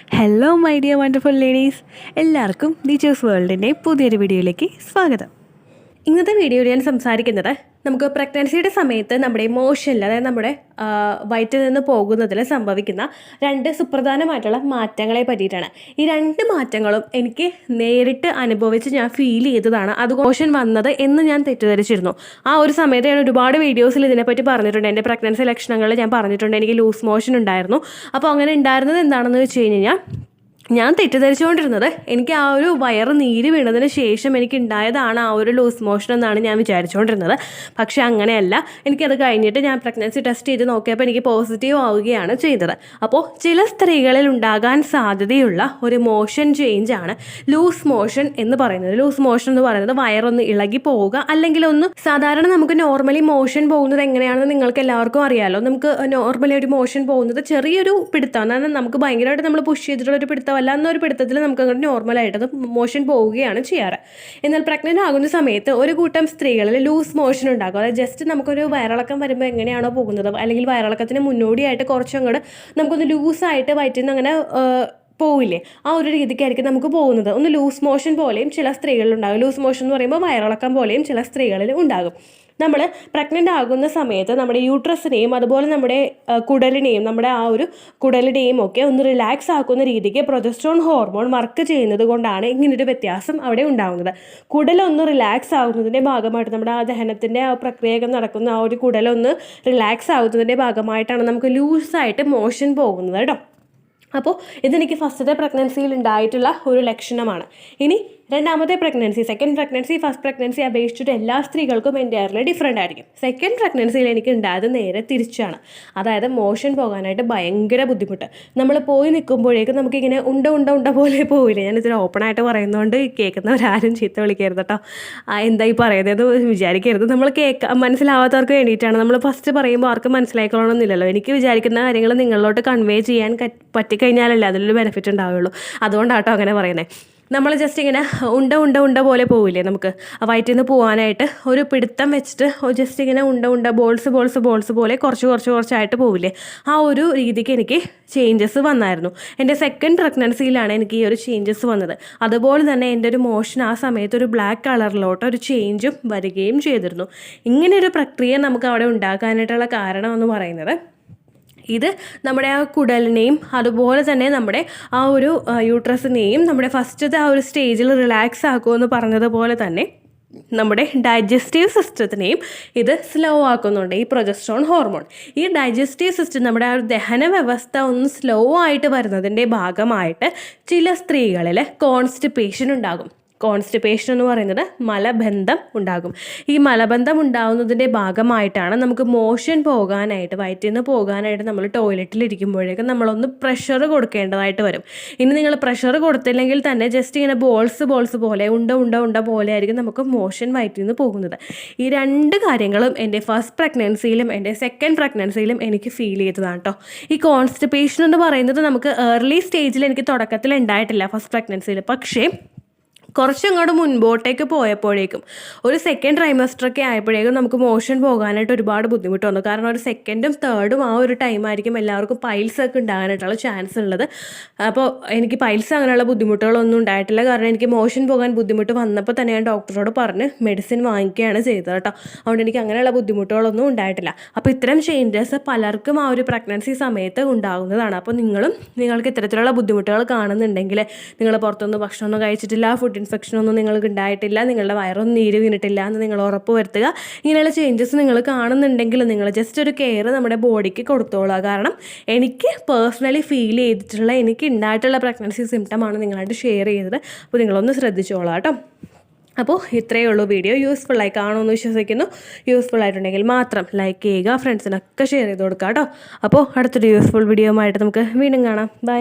Hello my dear wonderful ladies, എല്ലാവർക്കും teachers വേൾഡിൻ്റെ പുതിയൊരു വീഡിയോയിലേക്ക് സ്വാഗതം. ഇന്നത്തെ വീഡിയോയിൽ ഞാൻ സംസാരിക്കുന്നത് നമുക്ക് പ്രഗ്നൻസിയുടെ സമയത്ത് നമ്മുടെ ഇമോഷനിൽ, അതായത് നമ്മുടെ വയറ്റിൽ നിന്ന് പോകുന്നതിൽ സംഭവിക്കുന്ന രണ്ട് സുപ്രധാനമായിട്ടുള്ള മാറ്റങ്ങളെ പറ്റിയിട്ടാണ്. ഈ രണ്ട് മാറ്റങ്ങളും എനിക്ക് നേരിട്ട് അനുഭവിച്ച് ഞാൻ ഫീൽ ചെയ്തതാണ് അത് ഇമോഷൻ വന്നത് എന്ന് ഞാൻ തെറ്റിദ്ധരിച്ചിരുന്നു. ആ ഒരു സമയത്ത് ഞാൻ ഒരുപാട് വീഡിയോസിൽ ഇതിനെപ്പറ്റി പറഞ്ഞിട്ടുണ്ട്. എൻ്റെ പ്രഗ്നൻസി ലക്ഷണങ്ങൾ ഞാൻ പറഞ്ഞിട്ടുണ്ട്. എനിക്ക് ലൂസ് മോഷൻ ഉണ്ടായിരുന്നു. അപ്പോൾ അങ്ങനെ ഉണ്ടായിരുന്നത് എന്താണെന്ന് വെച്ച് കഴിഞ്ഞാൽ, ഞാൻ തെറ്റിദ്ധരിച്ചുകൊണ്ടിരുന്നത് എനിക്ക് ആ ഒരു വയറ് നീര് വീണതിന് ശേഷം എനിക്ക് ഉണ്ടായതാണ് ആ ഒരു ലൂസ് മോഷൻ എന്നാണ് ഞാൻ വിചാരിച്ചുകൊണ്ടിരുന്നത്. പക്ഷേ അങ്ങനെയല്ല. എനിക്കത് കഴിഞ്ഞിട്ട് ഞാൻ പ്രഗ്നൻസി ടെസ്റ്റ് ചെയ്ത് നോക്കിയപ്പോൾ എനിക്ക് പോസിറ്റീവ് ആവുകയാണ് ചെയ്തത്. അപ്പോൾ ചില സ്ത്രീകളിൽ ഉണ്ടാകാൻ സാധ്യതയുള്ള ഒരു മോഷൻ ചേഞ്ച് ആണ് ലൂസ് മോഷൻ എന്ന് പറയുന്നത്. ലൂസ് മോഷൻ എന്ന് പറയുന്നത് വയറൊന്ന് ഇളകി പോവുക, അല്ലെങ്കിൽ ഒന്ന് സാധാരണ നമുക്ക് നോർമലി മോഷൻ പോകുന്നത് എങ്ങനെയാണെന്ന് നിങ്ങൾക്ക് എല്ലാവർക്കും അറിയാമല്ലോ. നമുക്ക് നോർമലി ഒരു മോഷൻ പോകുന്നത് ചെറിയൊരു പിടുത്തം, എന്നാൽ നമുക്ക് ഭയങ്കരമായിട്ട് നമ്മൾ പുഷ് ചെയ്തിട്ടുള്ള ഒരു പിടുത്തം അല്ല. എന്നൊരു പിടുത്തത്തിൽ നമുക്ക് അങ്ങോട്ട് നോർമലായിട്ടത് മോഷൻ പോവുകയാണ് ചെയ്യാറ്. എന്നാൽ പ്രഗ്നൻ്റ് ആകുന്ന സമയത്ത് ഒരു കൂട്ടം സ്ത്രീകളിൽ ലൂസ് മോഷൻ ഉണ്ടാകും. അതായത് ജസ്റ്റ് നമുക്കൊരു വയറിളക്കം വരുമ്പോൾ എങ്ങനെയാണോ പോകുന്നത്, അല്ലെങ്കിൽ വയറിളക്കത്തിന് മുന്നോടിയായിട്ട് കുറച്ചങ്ങോട്ട് നമുക്കൊന്ന് ലൂസായിട്ട് വയറ്റിൽ നിന്ന് അങ്ങനെ പോവില്ലേ, ആ ഒരു രീതിക്കായിരിക്കും നമുക്ക് പോകുന്നത്. ഒന്ന് ലൂസ് മോഷൻ പോലെയും ചില സ്ത്രീകളിൽ ഉണ്ടാകും. ലൂസ് മോഷൻ എന്ന് പറയുമ്പോൾ വയറിളക്കം പോലെയും ചില സ്ത്രീകളിൽ ഉണ്ടാകും. നമ്മൾ പ്രഗ്നൻ്റ് ആകുന്ന സമയത്ത് നമ്മുടെ യൂട്രസിനെയും അതുപോലെ നമ്മുടെ കുടലിനെയും, നമ്മുടെ ആ ഒരു കുടലിനെയും ഒക്കെ ഒന്ന് റിലാക്സ് ആക്കുന്ന രീതിക്ക് പ്രൊജസ്ട്രോൺ ഹോർമോൺ വർക്ക് ചെയ്യുന്നത് കൊണ്ടാണ് ഇങ്ങനൊരു വ്യത്യാസം അവിടെ ഉണ്ടാകുന്നത്. കുടലൊന്ന് റിലാക്സ് ആകുന്നതിൻ്റെ ഭാഗമായിട്ട്, നമ്മുടെ ആ ദഹനത്തിൻ്റെ ആ പ്രക്രിയകൾ നടക്കുന്ന ആ ഒരു കുടലൊന്ന് റിലാക്സ് ആകുന്നതിൻ്റെ ഭാഗമായിട്ടാണ് നമുക്ക് ലൂസായിട്ട് മോഷൻ പോകുന്നത് കേട്ടോ. അപ്പോൾ ഇതെനിക്ക് ഫസ്റ്റത്തെ പ്രഗ്നൻസിയിൽ ഉണ്ടായിട്ടുള്ള ഒരു ലക്ഷണമാണ്. ഇനി രണ്ടാമത്തെ pregnancy, second pregnancy first pregnancy അപേക്ഷിച്ചിട്ട് എല്ലാ സ്ത്രീകൾക്കും എൻ്റയർലി ഡിഫറെൻ്റ് ആയിരിക്കും. സെക്കൻഡ് പ്രഗ്നൻസിയിൽ എനിക്ക് ഉണ്ടായത് നേരെ തിരിച്ചാണ്. അതായത് മോഷൻ പോകാനായിട്ട് ഭയങ്കര ബുദ്ധിമുട്ട്. നമ്മൾ പോയി നിൽക്കുമ്പോഴേക്കും നമുക്കിങ്ങനെ ഉണ്ട പോലെ പോവില്ലേ. ഞാനിതിൽ ഓപ്പണായിട്ട് പറയുന്നതുകൊണ്ട് കേൾക്കുന്നവരാരും ചീത്ത വിളിക്കരുത് കേട്ടോ. എന്തായി പറയുന്നത് വിചാരിക്കരുത്. നമ്മൾ മനസ്സിലാവാത്തവർക്ക് വേണ്ടിയിട്ടാണ്. നമ്മൾ ഫസ്റ്റ് പറയുമ്പോൾ ആർക്കും മനസ്സിലായിക്കൊള്ളണമെന്നില്ലല്ലോ. എനിക്ക് വിചാരിക്കുന്ന കാര്യങ്ങൾ നിങ്ങളിലോട്ട് കൺവേ ചെയ്യാൻ പറ്റിക്കഴിഞ്ഞാലല്ലേ അതിലൊരു ബെനിഫിറ്റ് ഉണ്ടാവുകയുള്ളൂ. അതുകൊണ്ടാട്ടോ അങ്ങനെ പറയുന്നത്. നമ്മൾ ജസ്റ്റ് ഇങ്ങനെ ഉണ്ട പോലെ പോവില്ലേ, നമുക്ക് വയറ്റിൽ നിന്ന് പോകാനായിട്ട് ഒരു പിടുത്തം വെച്ചിട്ട് ജസ്റ്റ് ഇങ്ങനെ ബോൾസ് പോലെ കുറച്ചായിട്ട് പോവില്ലേ, ആ ഒരു രീതിക്ക് എനിക്ക് ചേഞ്ചസ് വന്നായിരുന്നു. എൻ്റെ സെക്കൻഡ് പ്രഗ്നൻസിയിലാണ് എനിക്ക് ഈ ഒരു ചേഞ്ചസ് വന്നത്. അതുപോലെ തന്നെ എൻ്റെ ഒരു മോഷൻ ആ സമയത്ത് ഒരു ബ്ലാക്ക് കളറിലോട്ട് ഒരു ചേഞ്ചും വരികയും ചെയ്തിരുന്നു. ഇങ്ങനെയൊരു പ്രക്രിയ നമുക്ക് അവിടെ ഉണ്ടാക്കാനായിട്ടുള്ള കാരണം എന്ന് പറയുന്നത്, ഇത് നമ്മുടെ ആ കുടലിനെയും അതുപോലെ തന്നെ നമ്മുടെ ആ ഒരു യൂട്രസിനെയും നമ്മുടെ ഫസ്റ്റത്തെ ആ ഒരു സ്റ്റേജിൽ റിലാക്സ് ആക്കുമെന്ന് പറഞ്ഞതുപോലെ തന്നെ നമ്മുടെ ഡൈജസ്റ്റീവ് സിസ്റ്റത്തിനെയും ഇത് സ്ലോ ആക്കുന്നുണ്ട് ഈ പ്രൊജസ്ട്രോൺ ഹോർമോൺ. ഈ ഡൈജസ്റ്റീവ് സിസ്റ്റം, നമ്മുടെ ആ ഒരു ദഹന വ്യവസ്ഥ ഒന്ന് സ്ലോ ആയിട്ട് വരുന്നതിൻ്റെ ഭാഗമായിട്ട് ചില സ്ത്രീകളിൽ കോൺസ്റ്റിപ്പേഷൻ ഉണ്ടാകും. കോൺസ്റ്റിപ്പേഷൻ എന്ന് പറയുന്നത് മലബന്ധം ഉണ്ടാകും. ഈ മലബന്ധം ഉണ്ടാകുന്നതിൻ്റെ ഭാഗമായിട്ടാണ് നമുക്ക് മോഷൻ പോകാനായിട്ട്, വയറ്റിൽ നിന്ന് പോകാനായിട്ട് നമ്മൾ ടോയ്ലറ്റിലിരിക്കുമ്പോഴേക്കും നമ്മളൊന്ന് പ്രഷർ കൊടുക്കേണ്ടതായിട്ട് വരും. ഇനി നിങ്ങൾ പ്രഷർ കൊടുത്തില്ലെങ്കിൽ തന്നെ ജസ്റ്റ് ഇങ്ങനെ ബോൾസ് പോലെ ഉണ്ട പോലെ ആയിരിക്കും നമുക്ക് മോഷൻ വയറ്റിൽ നിന്ന് പോകുന്നത്. ഈ രണ്ട് കാര്യങ്ങളും എൻ്റെ ഫസ്റ്റ് പ്രഗ്നൻസിയിലും എൻ്റെ സെക്കൻഡ് പ്രഗ്നൻസിയിലും എനിക്ക് ഫീൽ ചെയ്തതാണ് കേട്ടോ. ഈ കോൺസ്റ്റിപ്പേഷൻ എന്ന് പറയുന്നത് നമുക്ക് ഏർലി സ്റ്റേജിൽ എനിക്ക് തുടക്കത്തിൽ ഉണ്ടായിട്ടില്ല ഫസ്റ്റ് പ്രഗ്നൻസിയിൽ. പക്ഷേ കുറച്ചങ്ങോട്ട് മുൻപോട്ടേക്ക് പോയപ്പോഴേക്കും ഒരു സെക്കൻഡ് ട്രൈമസ്റ്ററൊക്കെ ആയപ്പോഴേക്കും നമുക്ക് മോഷൻ പോകാനായിട്ട് ഒരുപാട് ബുദ്ധിമുട്ട് വന്നു. കാരണം ഒരു സെക്കൻഡും തേർഡും ആ ഒരു ടൈമായിരിക്കും എല്ലാവർക്കും പൈൽസൊക്കെ ഉണ്ടാകാനായിട്ടുള്ള ചാൻസ് ഉള്ളത്. അപ്പോൾ എനിക്ക് പൈൽസ് അങ്ങനെയുള്ള ബുദ്ധിമുട്ടുകളൊന്നും ഉണ്ടായിട്ടില്ല. കാരണം എനിക്ക് മോഷൻ പോകാൻ ബുദ്ധിമുട്ട് വന്നപ്പോൾ തന്നെ ഞാൻ ഡോക്ടറോട് പറഞ്ഞ് മെഡിസിൻ വാങ്ങിക്കുകയാണ് ചെയ്തത് കേട്ടോ. അതുകൊണ്ട് എനിക്ക് അങ്ങനെയുള്ള ബുദ്ധിമുട്ടുകളൊന്നും ഉണ്ടായിട്ടില്ല. അപ്പോൾ ഇത്തരം ചേഞ്ചസ് പലർക്കും ആ ഒരു പ്രഗ്നൻസി സമയത്ത് ഉണ്ടാകുന്നതാണ്. അപ്പോൾ നിങ്ങൾക്ക് ഇത്തരത്തിലുള്ള ബുദ്ധിമുട്ടുകൾ കാണുന്നുണ്ടെങ്കിൽ, നിങ്ങൾ പുറത്തുനിന്ന് ഭക്ഷണമൊന്നും കഴിച്ചിട്ടില്ല, ഫുഡ് ഇൻഫെക്ഷനൊന്നും നിങ്ങൾക്ക് ഉണ്ടായിട്ടില്ല, നിങ്ങളുടെ വയറൊന്നും നീര് വീണിട്ടില്ല എന്ന് നിങ്ങൾ ഉറപ്പ് വരുത്തുക. ഇങ്ങനെയുള്ള ചേഞ്ചസ് നിങ്ങൾ കാണുന്നുണ്ടെങ്കിൽ നിങ്ങൾ ജസ്റ്റ് ഒരു കെയർ നമ്മുടെ ബോഡിക്ക് കൊടുത്തോളുക. കാരണം എനിക്ക് പേഴ്സണലി ഫീൽ ചെയ്തിട്ടുള്ള, എനിക്ക് ഉണ്ടായിട്ടുള്ള പ്രഗ്നൻസി സിംറ്റമാണ് നിങ്ങളായിട്ട് ഷെയർ ചെയ്തത്. അപ്പോൾ നിങ്ങളൊന്ന് ശ്രദ്ധിച്ചോളാം കേട്ടോ. അപ്പോൾ ഇത്രയേ ഉള്ളൂ വീഡിയോ. യൂസ്ഫുള്ളായി കാണുമെന്ന് വിശ്വസിക്കുന്നു. യൂസ്ഫുൾ ആയിട്ടുണ്ടെങ്കിൽ മാത്രം ലൈക്ക് ചെയ്യുക, ഫ്രണ്ട്സിനൊക്കെ ഷെയർ ചെയ്ത് കൊടുക്കുക കേട്ടോ. അപ്പോൾ അടുത്തൊരു യൂസ്ഫുൾ വീഡിയോ ആയിട്ട് നമുക്ക് വീണ്ടും കാണാം. ബൈ.